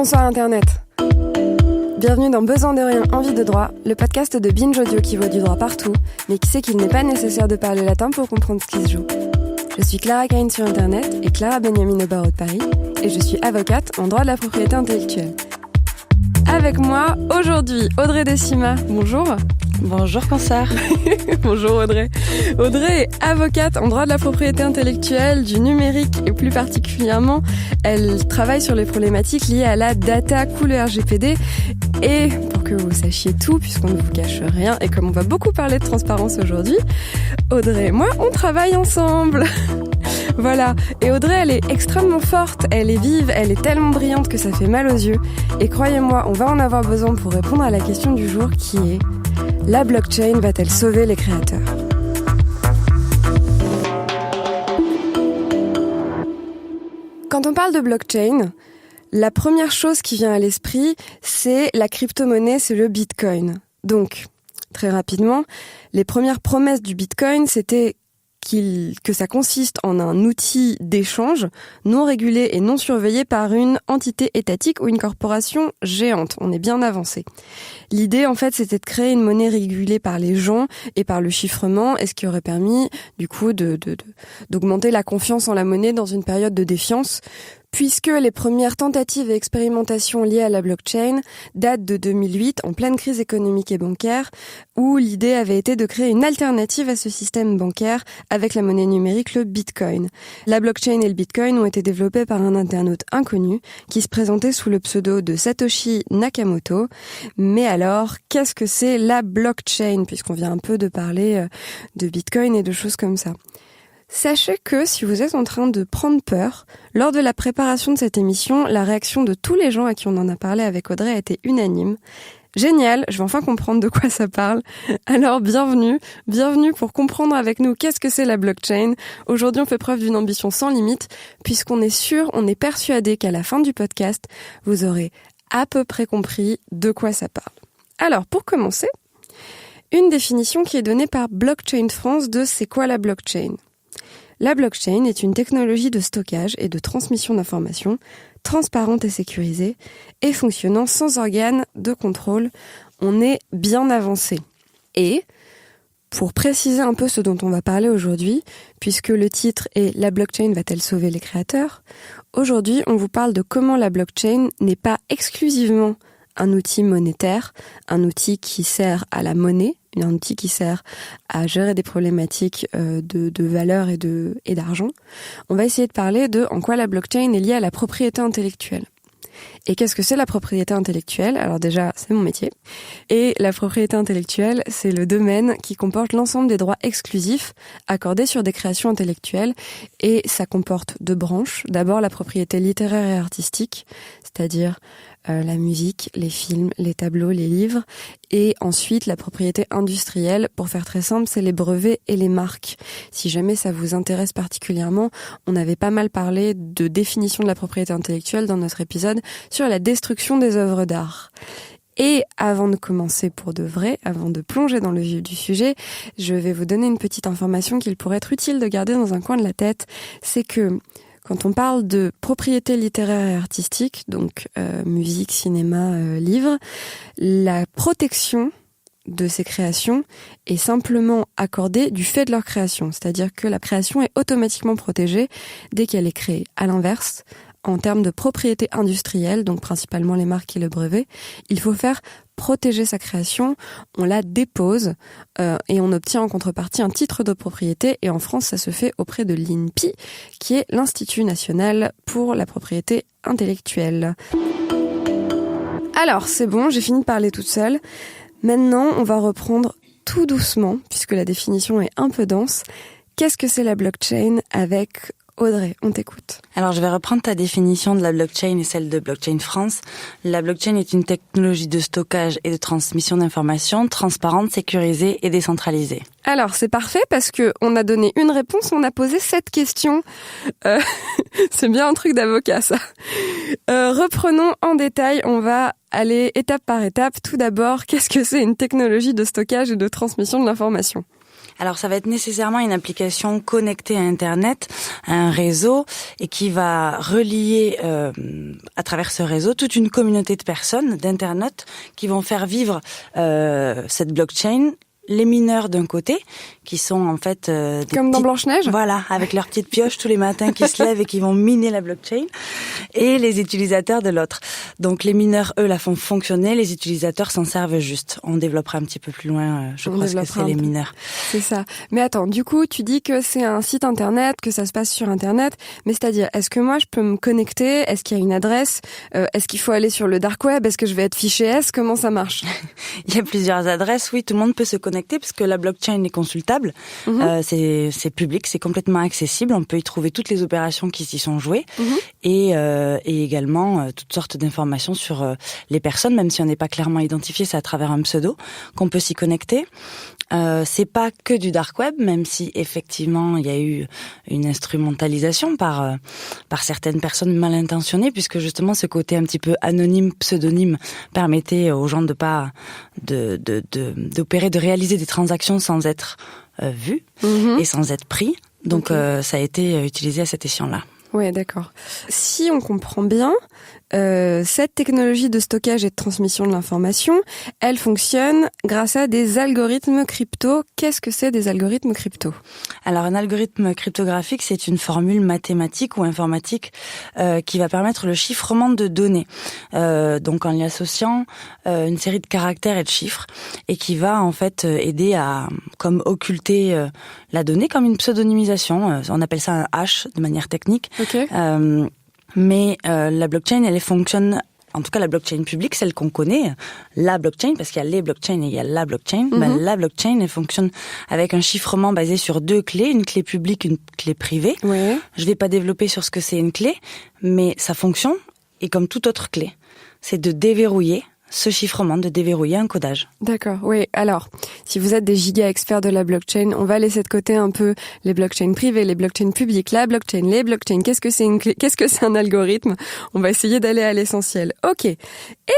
Bonsoir Internet. Bienvenue dans Besoin de rien, envie de droit, le podcast de Binge Audio qui vaut du droit partout, mais qui sait qu'il n'est pas nécessaire de parler latin pour comprendre ce qui se joue. Je suis Clara Caïn sur Internet et Clara Benjamin au barreau de Paris, et je suis avocate en droit de la propriété intellectuelle. Avec moi, aujourd'hui, Audrey Decima. Bonjour. Bonjour Cancer. Bonjour Audrey. Audrey est avocate en droit de la propriété intellectuelle, du numérique et plus particulièrement, elle travaille sur les problématiques liées à la data cool RGPD. Et pour que vous sachiez tout, puisqu'on ne vous cache rien, et comme on va beaucoup parler de transparence aujourd'hui, Audrey et moi, on travaille ensemble. Voilà, et Audrey, elle est extrêmement forte, elle est vive, elle est tellement brillante que ça fait mal aux yeux. Et croyez-moi, on va en avoir besoin pour répondre à la question du jour qui est: la blockchain va-t-elle sauver les créateurs ? Quand on parle de blockchain, la première chose qui vient à l'esprit, c'est la crypto-monnaie, c'est le Bitcoin. Donc, très rapidement, les premières promesses du Bitcoin, c'était que ça consiste en un outil d'échange non régulé et non surveillé par une entité étatique ou une corporation géante. On est bien avancé. L'idée, en fait, c'était de créer une monnaie régulée par les gens et par le chiffrement, et ce qui aurait permis, du coup, d'augmenter la confiance en la monnaie dans une période de défiance, puisque les premières tentatives et expérimentations liées à la blockchain datent de 2008, en pleine crise économique et bancaire, où l'idée avait été de créer une alternative à ce système bancaire avec la monnaie numérique, le Bitcoin. La blockchain et le Bitcoin ont été développés par un internaute inconnu qui se présentait sous le pseudo de Satoshi Nakamoto. Mais alors, qu'est-ce que c'est la blockchain, puisqu'on vient un peu de parler de Bitcoin et de choses comme ça ? Sachez que si vous êtes en train de prendre peur, lors de la préparation de cette émission, la réaction de tous les gens à qui on en a parlé avec Audrey a été unanime. Génial, je vais enfin comprendre de quoi ça parle. Alors bienvenue pour comprendre avec nous qu'est-ce que c'est la blockchain. Aujourd'hui, on fait preuve d'une ambition sans limite, puisqu'on est sûr, on est persuadé qu'à la fin du podcast, vous aurez à peu près compris de quoi ça parle. Alors, pour commencer, une définition qui est donnée par Blockchain France de c'est quoi la blockchain ? La blockchain est une technologie de stockage et de transmission d'informations transparente et sécurisée et fonctionnant sans organe de contrôle. On est bien avancé. Et pour préciser un peu ce dont on va parler aujourd'hui, puisque le titre est « La blockchain va-t-elle sauver les créateurs ?», aujourd'hui on vous parle de comment la blockchain n'est pas exclusivement un outil monétaire, un outil qui sert à la monnaie, un outil qui sert à gérer des problématiques de valeur et d'argent. On va essayer de parler de en quoi la blockchain est liée à la propriété intellectuelle. Et qu'est-ce que c'est la propriété intellectuelle ? Alors déjà, c'est mon métier. Et la propriété intellectuelle, c'est le domaine qui comporte l'ensemble des droits exclusifs accordés sur des créations intellectuelles. Et ça comporte deux branches. D'abord, la propriété littéraire et artistique, c'est-à-dire la musique, les films, les tableaux, les livres. Et ensuite, la propriété industrielle, pour faire très simple, c'est les brevets et les marques. Si jamais ça vous intéresse particulièrement, on avait pas mal parlé de définition de la propriété intellectuelle dans notre épisode sur la destruction des œuvres d'art. Et avant de commencer pour de vrai, avant de plonger dans le vif du sujet, je vais vous donner une petite information qu'il pourrait être utile de garder dans un coin de la tête. C'est que quand on parle de propriété littéraire et artistique, donc musique, cinéma, livres, la protection de ces créations est simplement accordée du fait de leur création. C'est-à-dire que la création est automatiquement protégée dès qu'elle est créée. À l'inverse, en termes de propriété industrielle, donc principalement les marques et le brevet, il faut faire protéger sa création, on la dépose et on obtient en contrepartie un titre de propriété, et en France ça se fait auprès de l'INPI, qui est l'Institut national pour la propriété intellectuelle. Alors c'est bon, j'ai fini de parler toute seule. Maintenant on va reprendre tout doucement, puisque la définition est un peu dense. Qu'est-ce que c'est la blockchain avec Audrey, on t'écoute. Alors, je vais reprendre ta définition de la blockchain et celle de Blockchain France. La blockchain est une technologie de stockage et de transmission d'informations transparente, sécurisée et décentralisée. Alors, c'est parfait parce que on a donné une réponse, on a posé 7 questions. C'est bien un truc d'avocat, ça. Reprenons en détail, on va aller étape par étape. Tout d'abord, qu'est-ce que c'est une technologie de stockage et de transmission de l'information ? Alors ça va être nécessairement une application connectée à Internet, à un réseau, et qui va relier à travers ce réseau toute une communauté de personnes, d'internautes, qui vont faire vivre cette blockchain. Les mineurs d'un côté, qui sont en fait comme dans Blanche-Neige. Voilà, avec leurs petites pioches tous les matins qui se lèvent et qui vont miner la blockchain, et les utilisateurs de l'autre. Donc les mineurs, eux, la font fonctionner, les utilisateurs s'en servent juste. On développera un petit peu plus loin, je crois, ce que c'est les mineurs. C'est ça. Mais attends, du coup, tu dis que c'est un site internet, que ça se passe sur internet, mais c'est-à-dire, est-ce que moi je peux me connecter? Est-ce qu'il y a une adresse? Est-ce qu'il faut aller sur le dark web? Est-ce que je vais être fiché S? Comment ça marche? Il y a plusieurs adresses, oui, tout le monde peut se connecter parce que la blockchain est consultable, c'est public, c'est complètement accessible, on peut y trouver toutes les opérations qui s'y sont jouées et également toutes sortes d'informations sur les personnes, même si on n'est pas clairement identifié, c'est à travers un pseudo qu'on peut s'y connecter. C'est pas que du dark web, même si effectivement il y a eu une instrumentalisation par certaines personnes mal intentionnées, puisque justement ce côté un petit peu anonyme, pseudonyme permettait aux gens de pas d'opérer, de réaliser des transactions sans être vus et sans être pris. Donc ça a été utilisé à cet escient-là. Ouais, d'accord. Si on comprend bien, cette technologie de stockage et de transmission de l'information, elle fonctionne grâce à des algorithmes crypto. Qu'est-ce que c'est des algorithmes crypto? Alors, un algorithme cryptographique, c'est une formule mathématique ou informatique qui va permettre le chiffrement de données. Donc, en y associant une série de caractères et de chiffres, et qui va en fait aider à comme occulter la donnée, comme une pseudonymisation. On appelle ça un hash de manière technique. Okay. Mais la blockchain, elle fonctionne, en tout cas la blockchain publique, celle qu'on connaît, la blockchain, parce qu'il y a les blockchains et il y a la blockchain. Ben, la blockchain, elle fonctionne avec un chiffrement basé sur 2 clés, une clé publique, une clé privée. Ouais. Je vais pas développer sur ce que c'est une clé, mais sa fonction est comme toute autre clé. C'est de déverrouiller ce chiffrement, de déverrouiller un codage. D'accord, oui. Alors, si vous êtes des giga experts de la blockchain, on va laisser de côté un peu les blockchains privées, les blockchains publiques, la blockchain, les blockchains. Qu'est-ce que c'est une clé? Qu'est-ce que c'est un algorithme? On va essayer d'aller à l'essentiel. Ok. Et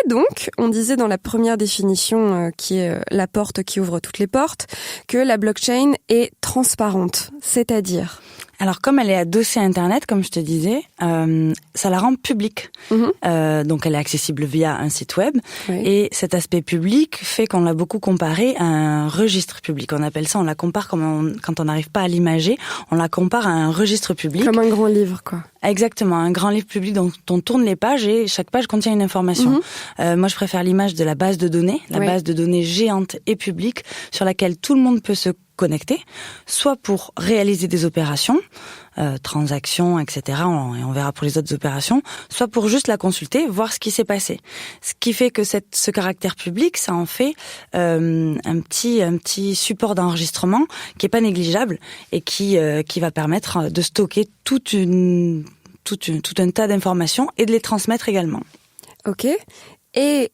donc, on disait dans la première définition, qui est la porte qui ouvre toutes les portes, que la blockchain est transparente. C'est-à-dire? Alors, comme elle est adossée à Internet, comme je te disais, ça la rend publique. Donc, elle est accessible via un site web. Oui. Et cet aspect public fait qu'on l'a beaucoup comparé à un registre public. On appelle ça, on la compare comme quand on n'arrive pas à l'imager, on la compare à un registre public. Comme un grand livre, quoi. Exactement, un grand livre public dont on tourne les pages et chaque page contient une information. Moi, je préfère l'image de la base de données, base de données géante et publique sur laquelle tout le monde peut se connecter, soit pour réaliser des opérations, transactions, etc. Et on verra pour les autres opérations, soit pour juste la consulter, voir ce qui s'est passé. Ce qui fait que ce caractère public, ça en fait un petit support d'enregistrement qui est pas négligeable et qui va permettre de stocker tout un tas d'informations et de les transmettre également. Ok. Et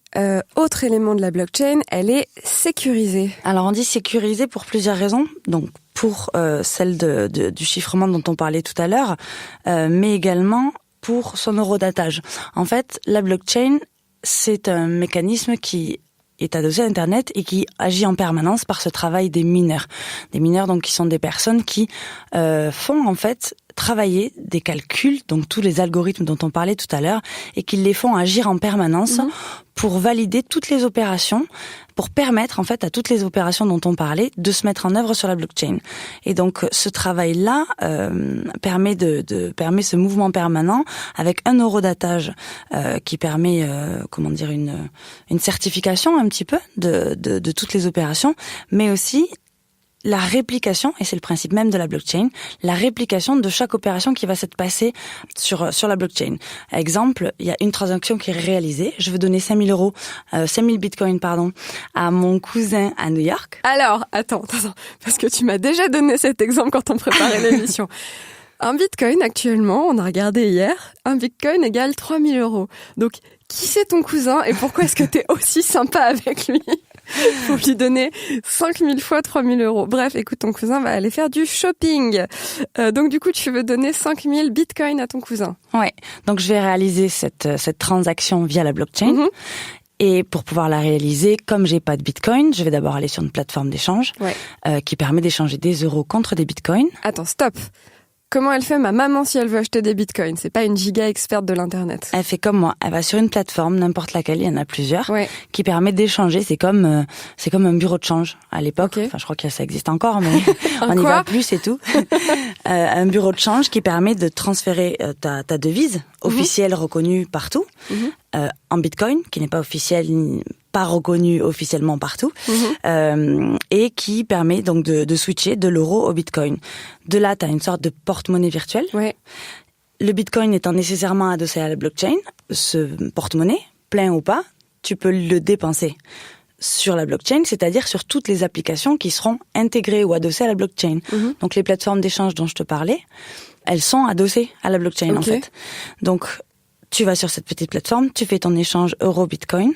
autre élément de la blockchain, elle est sécurisée. Alors on dit sécurisée pour plusieurs raisons. Donc pour celle du chiffrement dont on parlait tout à l'heure, mais également pour son horodatage. En fait, la blockchain, c'est un mécanisme qui est adossé à Internet et qui agit en permanence par ce travail des mineurs. Des mineurs donc qui sont des personnes qui font en fait travailler des calculs, donc tous les algorithmes dont on parlait tout à l'heure, et qui les font agir en permanence pour valider toutes les opérations, pour permettre en fait à toutes les opérations dont on parlait de se mettre en œuvre sur la blockchain. Et donc ce travail-là permet ce mouvement permanent avec un horodatage qui permet une certification un petit peu de toutes les opérations, mais aussi la réplication, et c'est le principe même de la blockchain, la réplication de chaque opération qui va s'être passée sur la blockchain. Exemple, il y a une transaction qui est réalisée, je veux donner 5000 bitcoins, à mon cousin à New York. Alors, attends, parce que tu m'as déjà donné cet exemple quand on préparait l'émission. Un bitcoin, actuellement, on a regardé hier, un bitcoin égale 3000 €. Donc, qui c'est ton cousin et pourquoi est-ce que t'es aussi sympa avec lui? Faut lui donner 5000 fois 3000 €. Bref, écoute, ton cousin va aller faire du shopping. Donc, du coup, tu veux donner 5000 bitcoins à ton cousin. Ouais. Donc, je vais réaliser cette transaction via la blockchain. Et pour pouvoir la réaliser, comme j'ai pas de Bitcoin, je vais d'abord aller sur une plateforme d'échange qui permet d'échanger des euros contre des Bitcoins. Attends, stop. Comment elle fait ma maman si elle veut acheter des bitcoins? C'est pas une giga experte de l'internet. Elle fait comme moi. Elle va sur une plateforme, n'importe laquelle, il y en a plusieurs, qui permet d'échanger. C'est comme un bureau de change à l'époque. Enfin, je crois que ça existe encore, mais on n'y va plus, c'est tout. Un bureau de change qui permet de transférer ta devise officielle reconnue partout en bitcoin, qui n'est pas officielle pas reconnu officiellement partout, et qui permet donc de switcher de l'euro au bitcoin. De là, tu as une sorte de porte-monnaie virtuelle. Le bitcoin étant nécessairement adossé à la blockchain, ce porte-monnaie, plein ou pas, tu peux le dépenser sur la blockchain, c'est-à-dire sur toutes les applications qui seront intégrées ou adossées à la blockchain. Donc les plateformes d'échange dont je te parlais, elles sont adossées à la blockchain en fait. Donc tu vas sur cette petite plateforme, tu fais ton échange euro-bitcoin.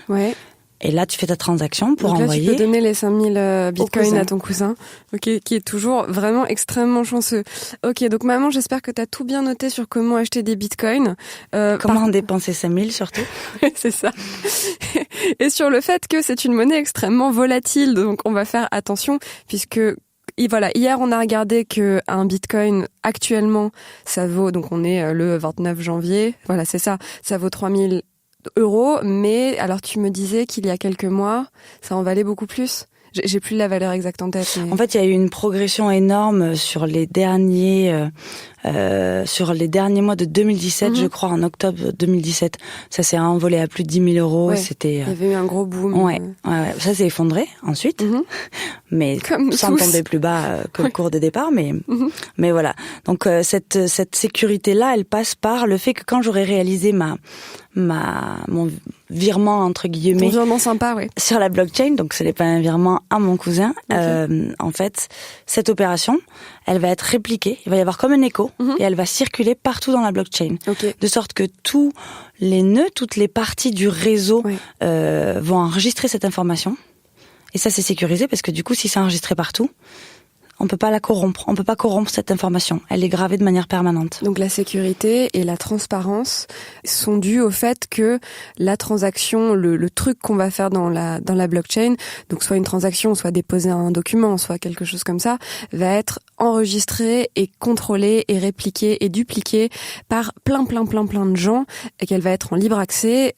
Et là, tu fais ta transaction pour envoyer. Donc là, tu peux donner les 5000 bitcoins à ton cousin, qui est toujours vraiment extrêmement chanceux. Ok, donc maman, j'espère que tu as tout bien noté sur comment acheter des bitcoins. Comment dépenser 5000 surtout. C'est ça. Et sur le fait que c'est une monnaie extrêmement volatile, donc on va faire attention, puisque voilà, hier on a regardé que un bitcoin actuellement, ça vaut, donc on est le 29 janvier, voilà c'est ça, ça vaut 3000 euros, mais alors tu me disais qu'il y a quelques mois, ça en valait beaucoup plus. J'ai plus la valeur exacte en tête. Mais... En fait, il y a eu une progression énorme sur les derniers mois de 2017, je crois, en octobre 2017. Ça s'est envolé à plus de 10 000 euros. C'était. Il y avait eu un gros boom. Ouais. Ça s'est effondré ensuite, mais sans tomber plus bas que le cours de départ. Mais voilà. Donc cette sécurité-là, elle passe par le fait que quand j'aurai réalisé mon virement entre guillemets, ton virement sympa, sur la blockchain, donc ce n'est pas un virement à mon cousin. En fait, cette opération, elle va être répliquée. Il va y avoir comme un écho et elle va circuler partout dans la blockchain, de sorte que tous les nœuds, toutes les parties du réseau vont enregistrer cette information. Et ça, c'est sécurisé parce que du coup, si c'est enregistré partout, on peut pas la corrompre. On peut pas corrompre cette information. Elle est gravée de manière permanente. Donc la sécurité et la transparence sont dues au fait que la transaction, le truc qu'on va faire dans la blockchain, donc soit une transaction, soit déposer un document, soit quelque chose comme ça, va être enregistré et contrôlé et répliqué et dupliqué par plein de gens et qu'elle va être en libre accès.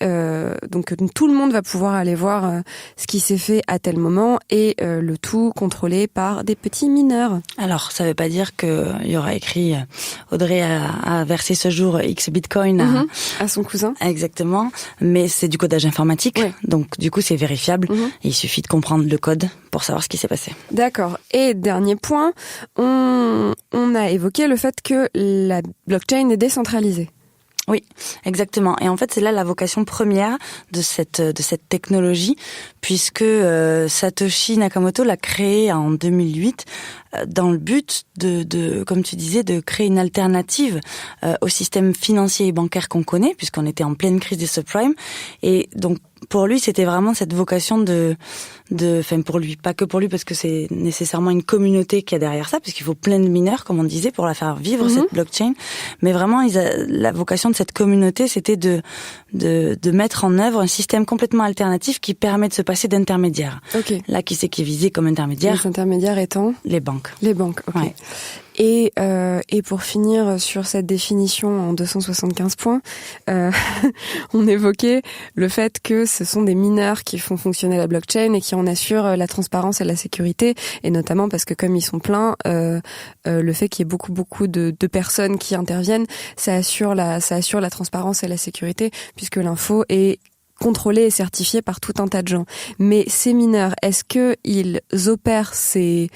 Donc tout le monde va pouvoir aller voir ce qui s'est fait à tel moment et le tout contrôlé par des petits mineurs. Alors, ça veut pas dire qu'il y aura écrit Audrey a versé ce jour X bitcoin à son cousin. Exactement. Mais c'est du codage informatique. Donc, du coup, c'est vérifiable. Et il suffit de comprendre le code pour savoir ce qui s'est passé. D'accord. Et dernier point, on a évoqué le fait que la blockchain est décentralisée. Oui, exactement. Et en fait, c'est là la vocation première de cette technologie, puisque Satoshi Nakamoto l'a créée en 2008 dans le but de, comme tu disais, de créer une alternative au système financier et bancaire qu'on connaît, puisqu'on était en pleine crise des subprimes. Et donc, pour lui, c'était vraiment cette vocation enfin pour lui, pas que pour lui, parce que c'est nécessairement une communauté qui a derrière ça, parce qu'il faut plein de mineurs, comme on disait, pour la faire vivre, cette blockchain. Mais vraiment, la vocation de cette communauté, c'était de mettre en œuvre un système complètement alternatif qui permet de se passer d'intermédiaires. Là, qui c'est qui est visé comme intermédiaire? Les intermédiaires étant? Les banques. Les banques, ok. Et pour finir sur cette définition en 275 points, on évoquait le fait que ce sont des mineurs qui font fonctionner la blockchain et qui en assurent la transparence et la sécurité, et notamment parce que comme ils sont pleins, le fait qu'il y ait beaucoup de personnes qui interviennent, ça assure la transparence et la sécurité, puisque l'info est contrôlés et certifiés par tout un tas de gens. Mais ces mineurs, est-ce que ils opèrent ces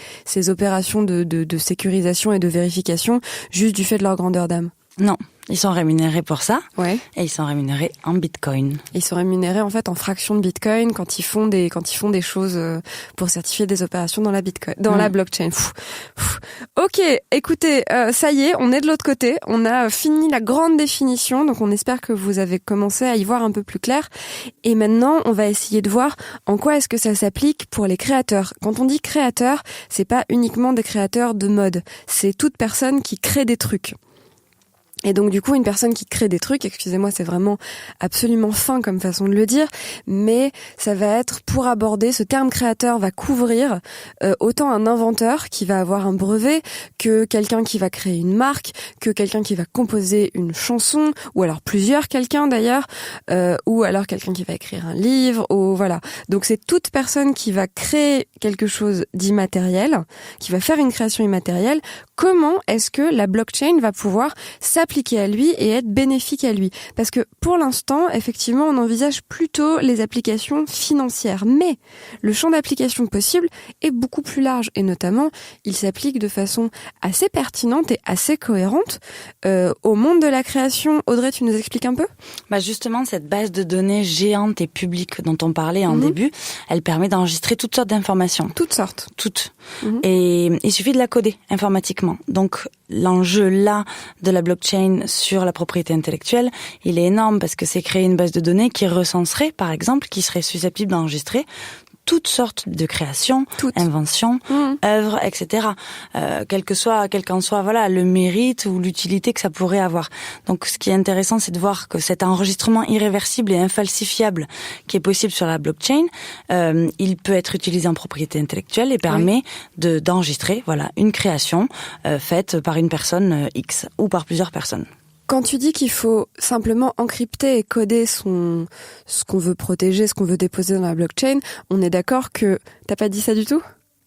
opérations de sécurisation et de vérification juste du fait de leur grandeur d'âme? Non, ils sont rémunérés pour ça. Et ils sont rémunérés en bitcoin. Ils sont rémunérés en fait en fraction de bitcoin quand ils font des choses pour certifier des opérations dans la bitcoin, dans la blockchain. Ok, écoutez, ça y est, on est de l'autre côté. On a fini la grande définition, donc on espère que vous avez commencé à y voir un peu plus clair. Et maintenant, on va essayer de voir en quoi est-ce que ça s'applique pour les créateurs. Quand on dit créateur, c'est pas uniquement des créateurs de mode, c'est toute personne qui crée des trucs. Et donc du coup, une personne qui crée des trucs, excusez-moi, c'est vraiment absolument fin comme façon de le dire, mais ça va être, pour aborder, ce terme créateur va couvrir autant un inventeur qui va avoir un brevet, que quelqu'un qui va créer une marque, que quelqu'un qui va composer une chanson, ou alors plusieurs quelqu'un d'ailleurs, ou alors quelqu'un qui va écrire un livre, ou voilà. Donc c'est toute personne qui va créer quelque chose d'immatériel, qui va faire une création immatérielle. Comment est-ce que la blockchain va pouvoir s'appliquer à lui et être bénéfique à lui? Parce que pour l'instant, effectivement, on envisage plutôt les applications financières. Mais le champ d'application possible est beaucoup plus large. Et notamment, il s'applique de façon assez pertinente et assez cohérente au monde de la création. Audrey, tu nous expliques un peu? Justement, cette base de données géante et publique dont on parlait en début, elle permet d'enregistrer toutes sortes d'informations. Toutes sortes. Toutes. Et il suffit de la coder informatiquement. Donc, l'enjeu là de la blockchain sur la propriété intellectuelle, il est énorme parce que c'est créer une base de données qui recenserait, par exemple, qui serait susceptible d'enregistrer toutes sortes de créations, inventions, œuvres, etc. Quel qu'en soit, voilà, le mérite ou l'utilité que ça pourrait avoir. Donc, ce qui est intéressant, c'est de voir que cet enregistrement irréversible et infalsifiable qui est possible sur la blockchain, il peut être utilisé en propriété intellectuelle et permet d'enregistrer, voilà, une création faite par une personne X ou par plusieurs personnes. Quand tu dis qu'il faut simplement encrypter et coder ce qu'on veut protéger, ce qu'on veut déposer dans la blockchain, on est d'accord que t'as pas dit ça du tout?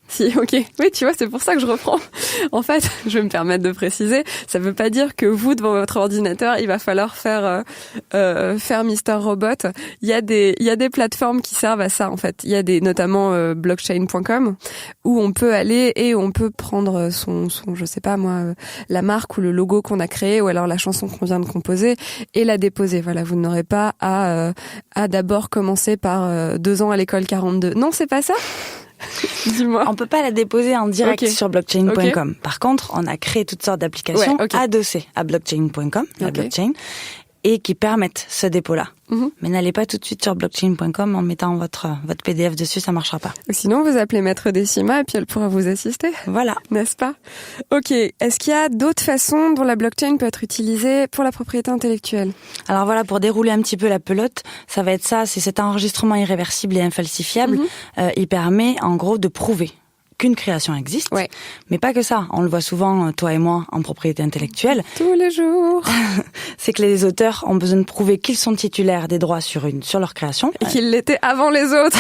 Si, ok. Oui, tu vois, c'est pour ça que je reprends. En fait, je vais me permettre de préciser, ça veut pas dire que vous, devant votre ordinateur, il va falloir faire Mr. Robot. Il y a des plateformes qui servent à ça, en fait. Il y a notamment blockchain.com, où on peut aller et on peut prendre son je sais pas moi, la marque ou le logo qu'on a créé, ou alors la chanson qu'on vient de composer, et la déposer. Voilà, vous n'aurez pas à d'abord commencer par 2 ans à l'école 42. Non, c'est pas ça? Dis-moi. On peut pas la déposer en direct sur blockchain.com. Par contre, on a créé toutes sortes d'applications adossées à blockchain.com, la blockchain, et qui permettent ce dépôt-là. Mais n'allez pas tout de suite sur blockchain.com en mettant votre PDF dessus, ça marchera pas. Sinon, vous appelez Maître Décima et puis elle pourra vous assister. Voilà. N'est-ce pas? Ok. Est-ce qu'il y a d'autres façons dont la blockchain peut être utilisée pour la propriété intellectuelle? Alors voilà, pour dérouler un petit peu la pelote, ça va être ça, c'est cet enregistrement irréversible et infalsifiable. Il permet, en gros, de prouver qu'une création existe, mais pas que ça. On le voit souvent, toi et moi, en propriété intellectuelle. Tous les jours. C'est que les auteurs ont besoin de prouver qu'ils sont titulaires des droits sur leur création. Et qu'ils l'étaient avant les autres.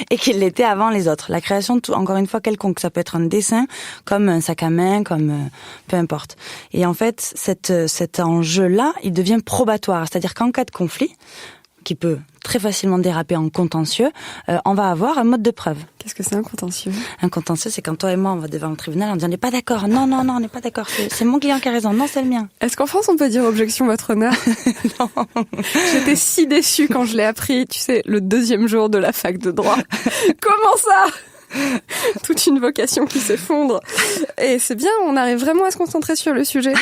Et qu'ils l'étaient avant les autres. La création, encore une fois, quelconque. Ça peut être un dessin, comme un sac à main, comme peu importe. Et en fait, cet enjeu-là, il devient probatoire. C'est-à-dire qu'en cas de conflit, qui peut très facilement déraper en contentieux, on va avoir un mode de preuve. Qu'est-ce que c'est un contentieux? Un contentieux, c'est quand toi et moi, on va devant le tribunal, on dit on n'est pas d'accord. Non, on n'est pas d'accord. C'est mon client qui a raison. Non, c'est le mien. Est-ce qu'en France, on peut dire objection, votre honneur? Non. J'étais si déçue quand je l'ai appris, tu sais, le 2e jour de la fac de droit. Comment ça? Toute une vocation qui s'effondre. Et c'est bien, on arrive vraiment à se concentrer sur le sujet.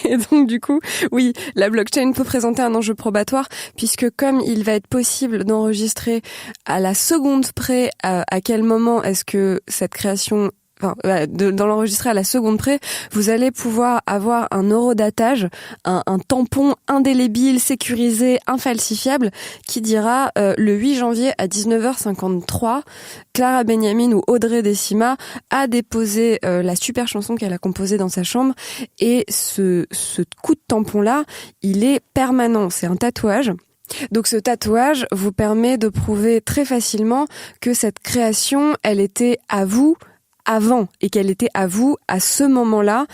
Et donc du coup, oui, la blockchain peut présenter un enjeu probatoire, puisque comme il va être possible d'enregistrer à la seconde près à quel moment est-ce que cette création... dans l'enregistrer à la seconde près, vous allez pouvoir avoir un horodatage, un tampon indélébile, sécurisé, infalsifiable, qui dira le 8 janvier à 19h53, Clara Benjamin ou Audrey Décima a déposé la super chanson qu'elle a composée dans sa chambre, et ce coup de tampon-là, il est permanent, c'est un tatouage. Donc ce tatouage vous permet de prouver très facilement que cette création, elle était à vous avant, et qu'elle était à vous à ce moment-là,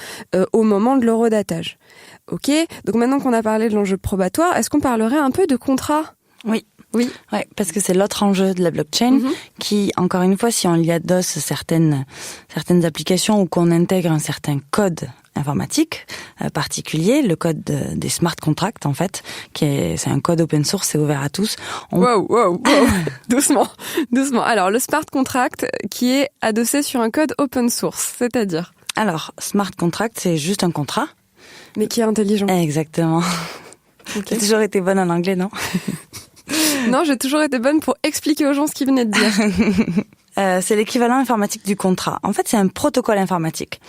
au moment de l'horodatage. Ok, donc maintenant qu'on a parlé de l'enjeu probatoire, est-ce qu'on parlerait un peu de contrat? Oui. Ouais, parce que c'est l'autre enjeu de la blockchain qui, encore une fois, si on y adosse certaines applications ou qu'on intègre un certain code informatique particulier, le code des smart contracts en fait, c'est un code open source, c'est ouvert à tous. Wow. doucement. Alors le smart contract qui est adossé sur un code open source, c'est-à-dire? Alors smart contract, c'est juste un contrat, mais qui est intelligent. Exactement. Okay. J'ai toujours été bonne en anglais, non? Non, j'ai toujours été bonne pour expliquer aux gens ce qu'ils venaient de dire. C'est l'équivalent informatique du contrat. En fait, c'est un protocole informatique.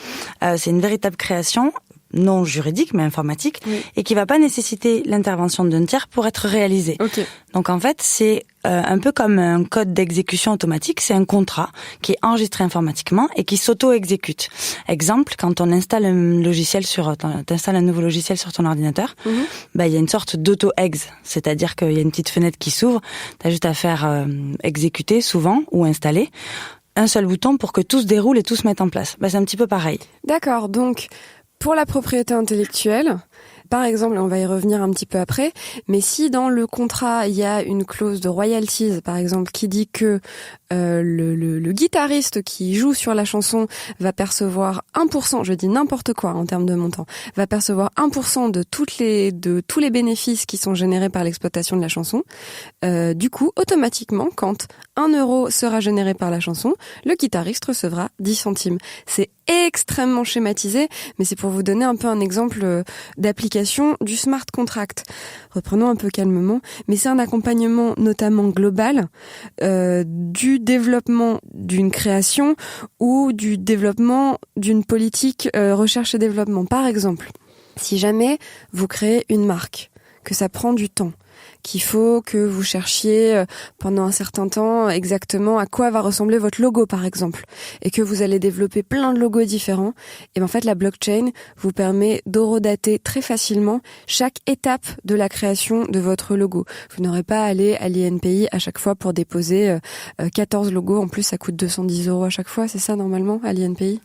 C'est une véritable création non juridique mais informatique, et qui va pas nécessiter l'intervention d'un tiers pour être réalisé. Okay. Donc en fait, c'est un peu comme un code d'exécution automatique, c'est un contrat qui est enregistré informatiquement et qui s'auto-exécute. Exemple, quand on installe t'installes un nouveau logiciel sur ton ordinateur, il y a une sorte d'auto-ex, c'est-à-dire qu'il y a une petite fenêtre qui s'ouvre, t'as juste à faire exécuter souvent ou installer un seul bouton pour que tout se déroule et tout se mette en place. C'est un petit peu pareil. D'accord, donc pour la propriété intellectuelle, par exemple, on va y revenir un petit peu après, mais si dans le contrat il y a une clause de royalties, par exemple, qui dit que le guitariste qui joue sur la chanson va percevoir 1%, je dis n'importe quoi en termes de montant, va percevoir 1% de tous les bénéfices qui sont générés par l'exploitation de la chanson, du coup, automatiquement, quand 1 euro sera généré par la chanson, le guitariste recevra 10 centimes. C'est extrêmement schématisé, mais c'est pour vous donner un peu un exemple d'application du smart contract. Reprenons un peu calmement, mais c'est un accompagnement notamment global du développement d'une création ou du développement d'une politique recherche et développement. Par exemple, si jamais vous créez une marque, que ça prend du temps, qu'il faut que vous cherchiez pendant un certain temps exactement à quoi va ressembler votre logo par exemple, et que vous allez développer plein de logos différents, et en fait la blockchain vous permet d'horodater très facilement chaque étape de la création de votre logo. Vous n'aurez pas à aller à l'INPI à chaque fois pour déposer 14 logos, en plus ça coûte 210 € à chaque fois, c'est ça normalement à l'INPI ?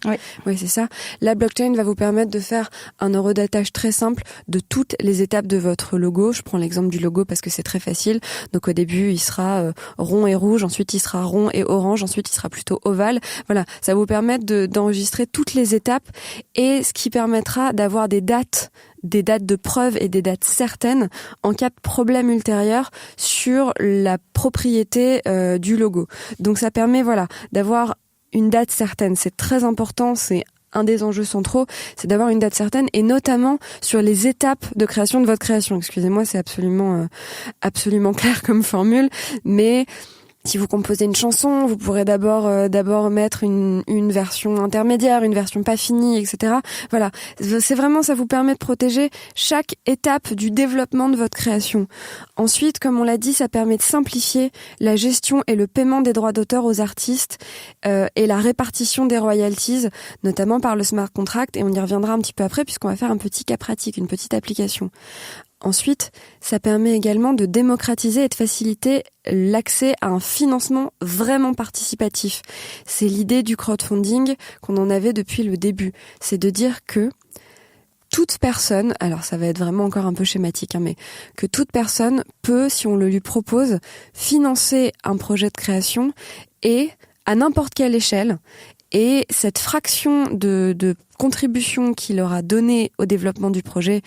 Oui, c'est ça. La blockchain va vous permettre de faire un horodatage très simple de toutes les étapes de votre logo. Je prends l'exemple du logo parce que c'est très facile. Donc au début, il sera rond et rouge, ensuite il sera rond et orange, ensuite il sera plutôt ovale. Voilà, ça vous permet d'enregistrer toutes les étapes, et ce qui permettra d'avoir des dates de preuve et des dates certaines en cas de problème ultérieur sur la propriété du logo. Donc ça permet d'avoir une date certaine. C'est très important, c'est un des enjeux centraux, c'est d'avoir une date certaine, et notamment sur les étapes de création de votre création. Excusez-moi, c'est absolument clair comme formule, mais si vous composez une chanson, vous pourrez d'abord mettre une version intermédiaire, une version pas finie, etc. Voilà, c'est vraiment, ça vous permet de protéger chaque étape du développement de votre création. Ensuite, comme on l'a dit, ça permet de simplifier la gestion et le paiement des droits d'auteur aux artistes et la répartition des royalties, notamment par le smart contract, et on y reviendra un petit peu après puisqu'on va faire un petit cas pratique, une petite application. Ensuite, ça permet également de démocratiser et de faciliter l'accès à un financement vraiment participatif. C'est l'idée du crowdfunding qu'on en avait depuis le début. C'est de dire que toute personne, alors ça va être vraiment encore un peu schématique, mais que toute personne peut, si on le lui propose, financer un projet de création, et à n'importe quelle échelle. Et cette fraction de contribution qu'il aura donnée au développement du projet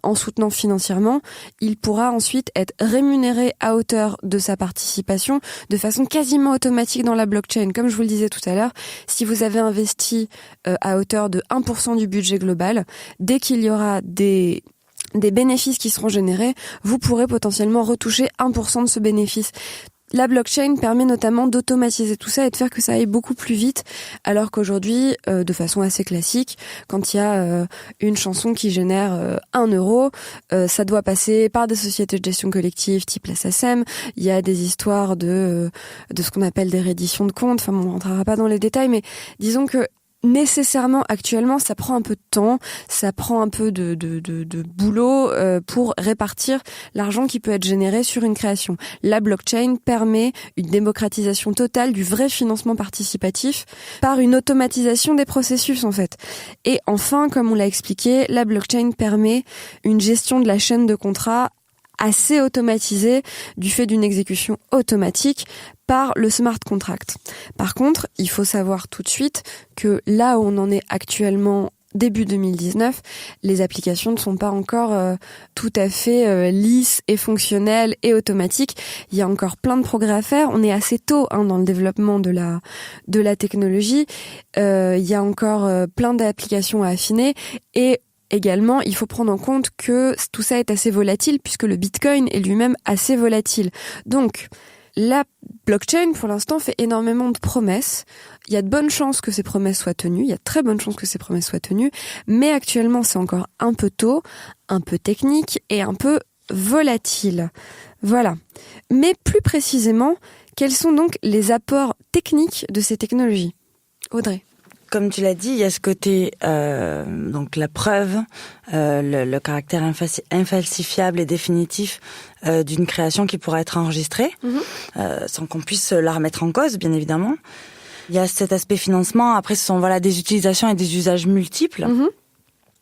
en soutenant financièrement, il pourra ensuite être rémunéré à hauteur de sa participation de façon quasiment automatique dans la blockchain. Comme je vous le disais tout à l'heure, si vous avez investi à hauteur de 1% du budget global, dès qu'il y aura des bénéfices qui seront générés, vous pourrez potentiellement retoucher 1% de ce bénéfice. La blockchain permet notamment d'automatiser tout ça et de faire que ça aille beaucoup plus vite, alors qu'aujourd'hui, de façon assez classique, quand il y a une chanson qui génère 1 euro, ça doit passer par des sociétés de gestion collective type la SACEM. Il y a des histoires de ce qu'on appelle des redditions de comptes. Enfin, on ne rentrera pas dans les détails, mais disons que nécessairement, actuellement, ça prend un peu de temps, ça prend un peu de boulot pour répartir l'argent qui peut être généré sur une création. La blockchain permet une démocratisation totale du vrai financement participatif par une automatisation des processus, en fait. Et enfin, comme on l'a expliqué, la blockchain permet une gestion de la chaîne de contrats assez automatisée du fait d'une exécution automatique par le smart contract. Par contre, il faut savoir tout de suite que là où on en est actuellement début 2019, les applications ne sont pas encore tout à fait lisses et fonctionnelles et automatiques. Il y a encore plein de progrès à faire. On est assez tôt dans le développement de la technologie. Il y a encore plein d'applications à affiner, et également, il faut prendre en compte que tout ça est assez volatile puisque le Bitcoin est lui-même assez volatile. Donc, La blockchain, pour l'instant, fait énormément de promesses. Il y a de bonnes chances que ces promesses soient tenues. Il y a très bonnes chances que ces promesses soient tenues. Mais actuellement, c'est encore un peu tôt, un peu technique et un peu volatile. Voilà. Mais plus précisément, quels sont donc les apports techniques de ces technologies ? Audrey. Comme tu l'as dit, il y a ce côté, donc la preuve, le caractère infalsifiable et définitif d'une création qui pourra être enregistrée, sans qu'on puisse la remettre en cause, bien évidemment. Il y a cet aspect financement. Après, ce sont des utilisations et des usages multiples.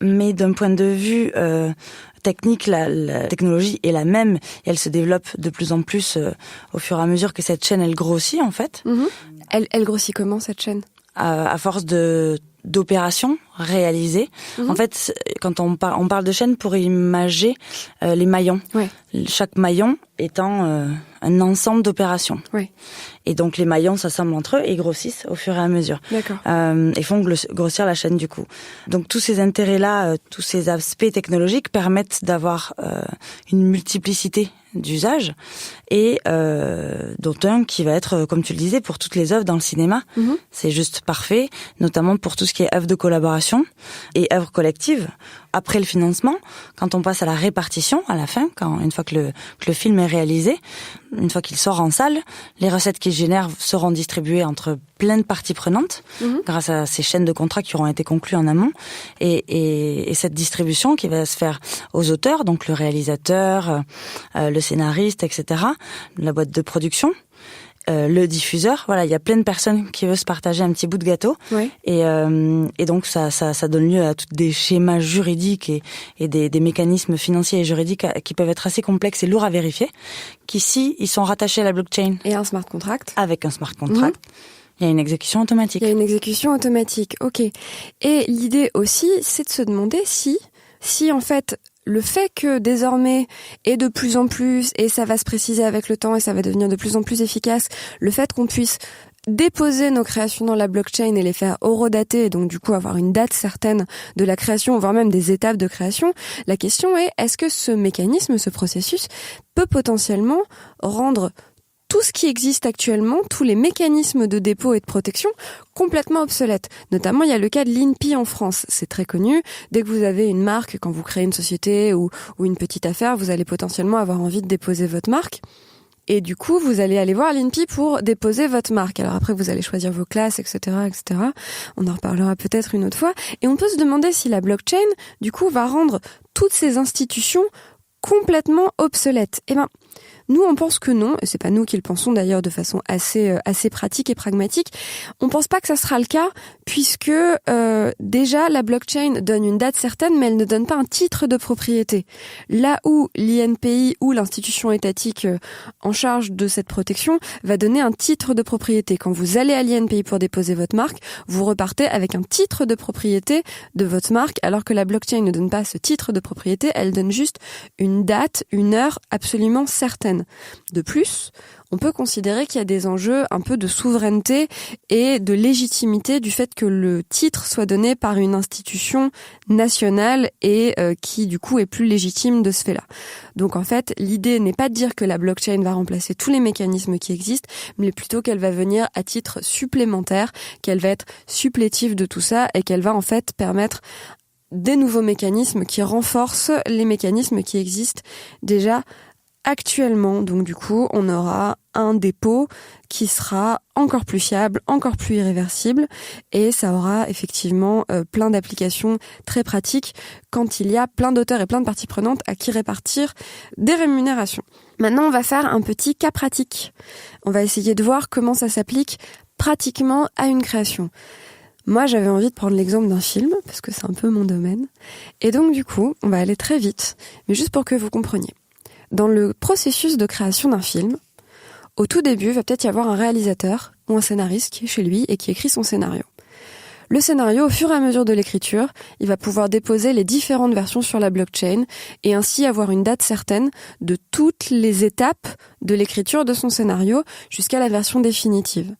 Mais d'un point de vue technique, la technologie est la même et elle se développe de plus en plus au fur et à mesure que cette chaîne, elle grossit, en fait. Elle grossit comment, cette chaîne ? À force d'opérations réalisées. En fait, quand on parle de chaîne pour imager les maillons. Ouais. Chaque maillon étant un ensemble d'opérations. Ouais. Et donc les maillons s'assemblent entre eux et grossissent au fur et à mesure. D'accord. Et font grossir la chaîne du coup. Donc tous ces intérêts-là, tous ces aspects technologiques permettent d'avoir une multiplicité d'usages et dont un qui va être, comme tu le disais, pour toutes les œuvres dans le cinéma. C'est juste parfait, notamment pour tout ce qui est œuvres de collaboration et œuvres collectives. Après le financement, quand on passe à la répartition, à la fin, une fois que le film est réalisé, une fois qu'il sort en salle, les recettes qu'il génère seront distribuées entre plein de parties prenantes, grâce à ces chaînes de contrats qui auront été conclues en amont, et cette distribution qui va se faire aux auteurs, donc le réalisateur, le scénariste, etc., la boîte de production, le diffuseur, voilà, il y a plein de personnes qui veulent se partager un petit bout de gâteau, ouais. Et donc ça donne lieu à tous des schémas juridiques et des mécanismes financiers et juridiques qui peuvent être assez complexes et lourds à vérifier, qu'ici ils sont rattachés à la blockchain. Et un smart contract. Avec un smart contract. Il y a une exécution automatique. Il y a une exécution automatique, ok. Et l'idée aussi, c'est de se demander si en fait, le fait que désormais, et de plus en plus, et ça va se préciser avec le temps et ça va devenir de plus en plus efficace, le fait qu'on puisse déposer nos créations dans la blockchain et les faire horodater, et donc du coup avoir une date certaine de la création, voire même des étapes de création, la question est que ce mécanisme, ce processus, peut potentiellement rendre tout ce qui existe actuellement, tous les mécanismes de dépôt et de protection, complètement obsolètes. Notamment, il y a le cas de l'INPI en France. C'est très connu. Dès que vous avez une marque, quand vous créez une société ou une petite affaire, vous allez potentiellement avoir envie de déposer votre marque. Et du coup, vous allez aller voir l'INPI pour déposer votre marque. Alors après, vous allez choisir vos classes, etc., etc. On en reparlera peut-être une autre fois. Et on peut se demander si la blockchain, du coup, va rendre toutes ces institutions complètement obsolètes. Eh ben, nous, on pense que non, et c'est pas nous qui le pensons d'ailleurs de façon assez pratique et pragmatique. On pense pas que ça sera le cas, puisque déjà la blockchain donne une date certaine, mais elle ne donne pas un titre de propriété. Là où l'INPI ou l'institution étatique en charge de cette protection va donner un titre de propriété. Quand vous allez à l'INPI pour déposer votre marque, vous repartez avec un titre de propriété de votre marque, alors que la blockchain ne donne pas ce titre de propriété, elle donne juste une date, une heure absolument certaine. De plus, on peut considérer qu'il y a des enjeux un peu de souveraineté et de légitimité du fait que le titre soit donné par une institution nationale et qui du coup est plus légitime de ce fait-là. Donc en fait, l'idée n'est pas de dire que la blockchain va remplacer tous les mécanismes qui existent, mais plutôt qu'elle va venir à titre supplémentaire, qu'elle va être supplétive de tout ça et qu'elle va en fait permettre des nouveaux mécanismes qui renforcent les mécanismes qui existent déjà actuellement. Donc du coup, on aura un dépôt qui sera encore plus fiable, encore plus irréversible, et ça aura effectivement plein d'applications très pratiques quand il y a plein d'auteurs et plein de parties prenantes à qui répartir des rémunérations. Maintenant, on va faire un petit cas pratique. On va essayer de voir comment ça s'applique pratiquement à une création. Moi, j'avais envie de prendre l'exemple d'un film, parce que c'est un peu mon domaine. Et donc du coup, on va aller très vite, mais juste pour que vous compreniez. Dans le processus de création d'un film, au tout début, il va peut-être y avoir un réalisateur ou un scénariste qui est chez lui et qui écrit son scénario. Le scénario, au fur et à mesure de l'écriture, il va pouvoir déposer les différentes versions sur la blockchain et ainsi avoir une date certaine de toutes les étapes de l'écriture de son scénario jusqu'à la version définitive.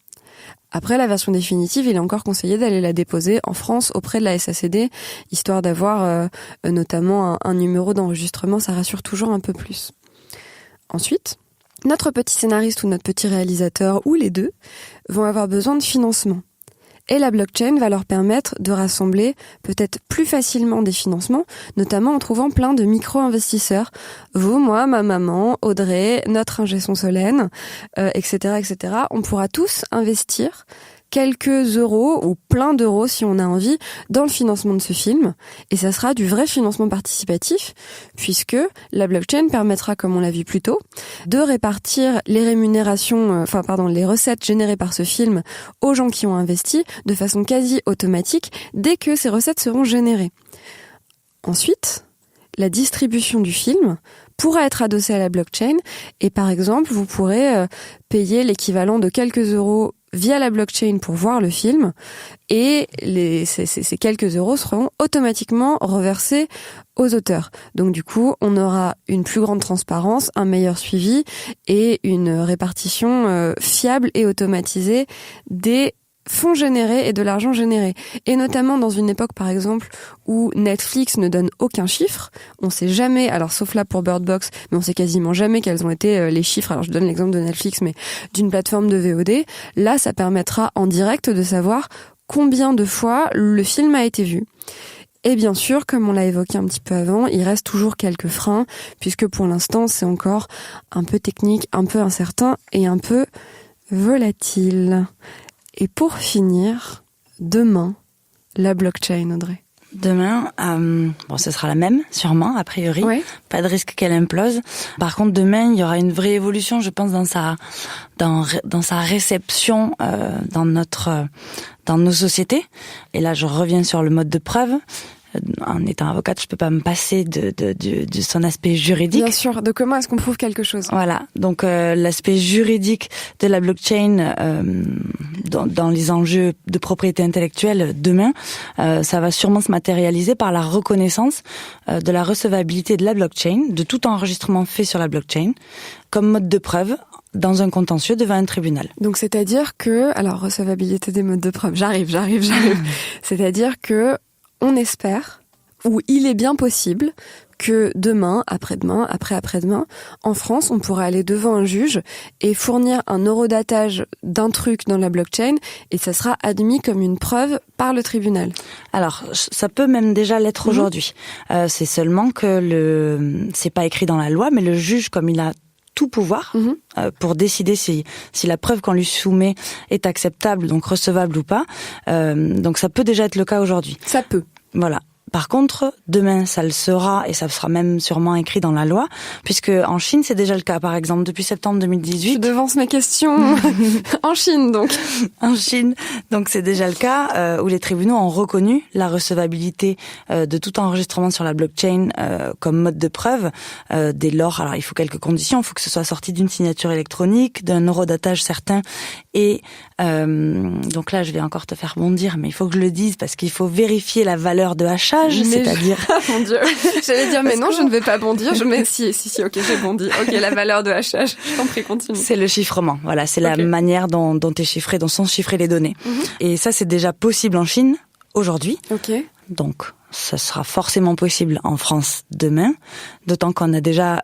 Après la version définitive, il est encore conseillé d'aller la déposer en France auprès de la SACD, histoire d'avoir notamment un numéro d'enregistrement, ça rassure toujours un peu plus. Ensuite, notre petit scénariste ou notre petit réalisateur, ou les deux, vont avoir besoin de financement. Et la blockchain va leur permettre de rassembler peut-être plus facilement des financements, notamment en trouvant plein de micro-investisseurs. Vous, moi, ma maman, Audrey, notre ingé son Solène, etc., etc. On pourra tous investir quelques euros ou plein d'euros si on a envie dans le financement de ce film, et ça sera du vrai financement participatif puisque la blockchain permettra, comme on l'a vu plus tôt, de répartir les rémunérations, les recettes générées par ce film aux gens qui ont investi de façon quasi automatique dès que ces recettes seront générées. Ensuite, la distribution du film pourra être adossée à la blockchain et par exemple, vous pourrez payer l'équivalent de quelques euros via la blockchain pour voir le film et ces quelques euros seront automatiquement reversés aux auteurs. Donc du coup, on aura une plus grande transparence, un meilleur suivi et une répartition fiable et automatisée des fonds générés et de l'argent généré. Et notamment dans une époque, par exemple, où Netflix ne donne aucun chiffre, on sait jamais, alors sauf là pour Bird Box, mais on sait quasiment jamais quels ont été les chiffres, alors je donne l'exemple de Netflix, mais d'une plateforme de VOD, là ça permettra en direct de savoir combien de fois le film a été vu. Et bien sûr, comme on l'a évoqué un petit peu avant, il reste toujours quelques freins, puisque pour l'instant c'est encore un peu technique, un peu incertain et un peu volatile. Et pour finir, demain, la blockchain, Audrey. Demain, ce sera la même, sûrement, a priori. Ouais. Pas de risque qu'elle implose. Par contre, demain, il y aura une vraie évolution, je pense, dans sa réception dans nos sociétés. Et là, je reviens sur le mode de preuve. En étant avocate, je peux pas me passer de son aspect juridique. Bien sûr, de comment est-ce qu'on prouve quelque chose. Voilà, donc l'aspect juridique de la blockchain dans les enjeux de propriété intellectuelle demain, ça va sûrement se matérialiser par la reconnaissance de la recevabilité de la blockchain, de tout enregistrement fait sur la blockchain, comme mode de preuve dans un contentieux devant un tribunal. Donc c'est-à-dire que, alors recevabilité des modes de preuve, j'arrive. C'est-à-dire que on espère, ou il est bien possible, que demain, après-demain, après-après-demain, en France, on pourra aller devant un juge et fournir un horodatage d'un truc dans la blockchain et ça sera admis comme une preuve par le tribunal. Alors, ça peut même déjà l'être aujourd'hui. C'est seulement que c'est pas écrit dans la loi, mais le juge, comme il a tout pouvoir pour décider si la preuve qu'on lui soumet est acceptable, donc recevable ou pas. Donc ça peut déjà être le cas aujourd'hui. Ça peut. Voilà. Par contre, demain, ça le sera, et ça sera même sûrement écrit dans la loi, puisque en Chine, c'est déjà le cas. Par exemple, depuis septembre 2018... Je devance mes questions. En Chine, donc. En Chine, donc c'est déjà le cas où les tribunaux ont reconnu la recevabilité de tout enregistrement sur la blockchain comme mode de preuve. Dès lors, alors il faut quelques conditions. Il faut que ce soit sorti d'une signature électronique, d'un horodatage certain, et donc là, je vais encore te faire bondir, mais il faut que je le dise, parce qu'il faut vérifier la valeur de hachage. C'est-à-dire... Mon Dieu, j'allais dire, mais non, je ne vais pas bondir. Mais si, ok, j'ai bondi. Ok, la valeur de hachage, je t'en prie, continue. C'est le chiffrement, voilà, c'est la manière dont sont chiffrées les données. Et ça, c'est déjà possible en Chine, aujourd'hui. Ok. Donc, ça sera forcément possible en France demain, d'autant qu'on a déjà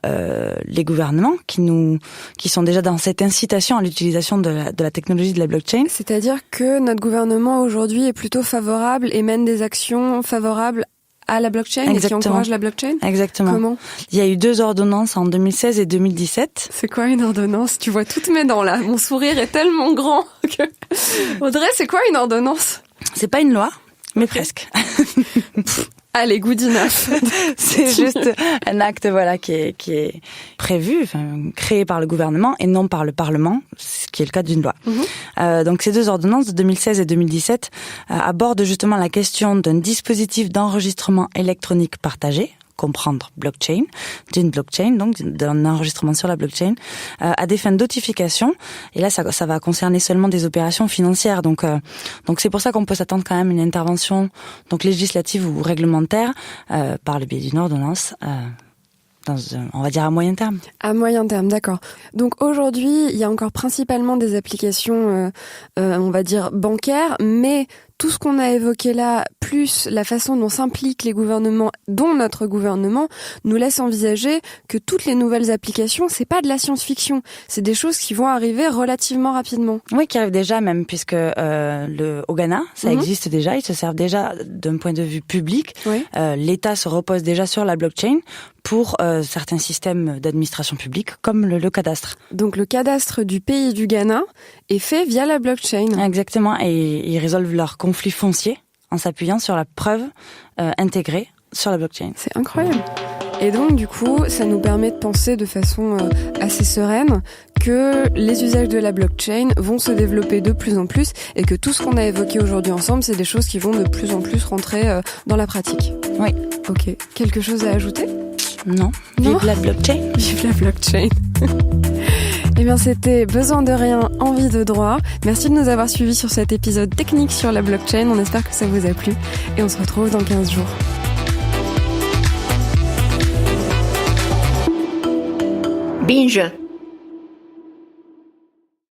les gouvernements qui sont déjà dans cette incitation à l'utilisation de la technologie de la blockchain. C'est-à-dire que notre gouvernement aujourd'hui est plutôt favorable et mène des actions favorables à la blockchain. Exactement. Et qui encourage la blockchain. Exactement. Comment ? Il y a eu 2 ordonnances en 2016 et 2017. C'est quoi une ordonnance ? Tu vois toutes mes dents là. Mon sourire est tellement grand que... Audrey, c'est quoi une ordonnance ? C'est pas une loi, mais presque. Allez, good enough. C'est juste un acte, voilà, qui est prévu, créé par le gouvernement et non par le Parlement, ce qui est le cas d'une loi. Donc ces 2 ordonnances de 2016 et 2017 abordent justement la question d'un dispositif d'enregistrement électronique partagé, comprendre blockchain, d'une blockchain, donc d'un enregistrement sur la blockchain, à des fins de notification. Et là, ça va concerner seulement des opérations financières. Donc c'est pour ça qu'on peut s'attendre quand même à une intervention donc législative ou réglementaire par le biais d'une ordonnance. On va dire à moyen terme. À moyen terme, d'accord. Donc aujourd'hui, il y a encore principalement des applications, on va dire bancaires, mais tout ce qu'on a évoqué là, plus la façon dont s'impliquent les gouvernements, dont notre gouvernement, nous laisse envisager que toutes les nouvelles applications, c'est pas de la science-fiction, c'est des choses qui vont arriver relativement rapidement. Oui, qui arrivent déjà même, puisque au Ghana, ça existe déjà, ils se servent déjà d'un point de vue public. Oui. L'État se repose déjà sur la blockchain pour certains systèmes d'administration publique, comme le cadastre. Donc le cadastre du pays du Ghana est fait via la blockchain. Exactement, et ils résolvent leurs conflits fonciers en s'appuyant sur la preuve intégrée sur la blockchain. C'est incroyable. Et donc du coup, ça nous permet de penser de façon assez sereine que les usages de la blockchain vont se développer de plus en plus et que tout ce qu'on a évoqué aujourd'hui ensemble, c'est des choses qui vont de plus en plus rentrer dans la pratique. Oui. Ok. Quelque chose à ajouter ? Non. Vive la blockchain. Vive la blockchain. Eh bien, c'était Besoin de rien, envie de droit. Merci de nous avoir suivis sur cet épisode technique sur la blockchain. On espère que ça vous a plu et on se retrouve dans 15 jours. Binge.